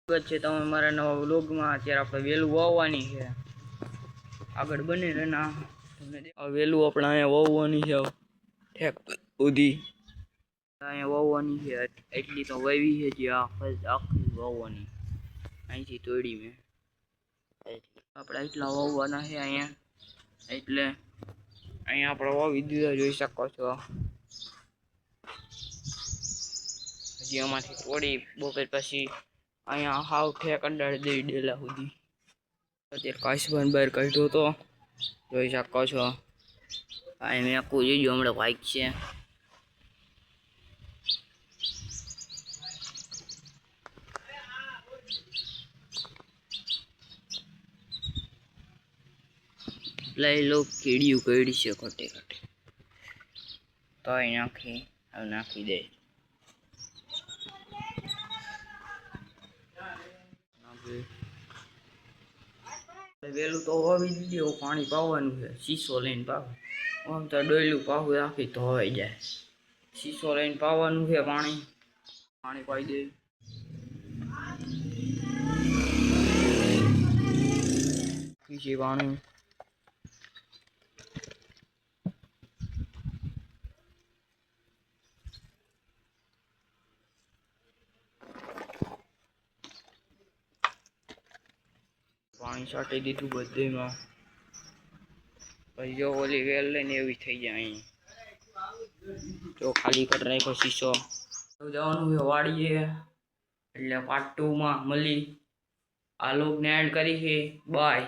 સ્વાગત છે તમે મારા નવા વ્લોગમાં। અત્યારે આપણે વેલું વાવવાની છે, આગળ બની રહેના વેલું આપણે અહીંયા વાવવાની છે, ઠેક સુધી અહીંયા વાવવાની છે। એટલી તો વાવી છે, જે આખી વાવવાની અહીંથી તોડી મેં આપણે એટલા વાવવાના છે અહીંયા। એટલે અહીંયા આપણે વાવી દીધા, જોઈ શકો છો। હજી આમાંથી તોડી બપોર પછી અહીંયા હાવ ઠેક અંડાડી દઈ ડેલા સુધી। અત્યારે કાશભાઈ બહાર કાઢ્યો તો, જોઈ શકો છો। આ મેં આખું જોઈજો, હમણાં વાઇક છે। લઈ લો કીડિયું કઈડી છે ખોટે ખોટે, તો નાખી હવે નાખી દે। વેલું તો વાવી દીધી, પાણી પાવાનું છે, શીશો લઈને પાવ। આમ તો ડોયલું પાવું રાખી તો ધોવાઈ જાય, શીશો લઈને પાવાનું છે। પાણી પાઈ દે, પાણી પાણી છાંટી દીધું બધેમાં। પછી જો ઓલી વેલ લઈને એવી થઈ જાય। અહીં જો ખાલી કરી નાખ્યો શીશો। જવાનું છે વાડીએ, એટલે પાર્ટ 2 માં મળી। આ લોગને એડ કરી છે, બાય।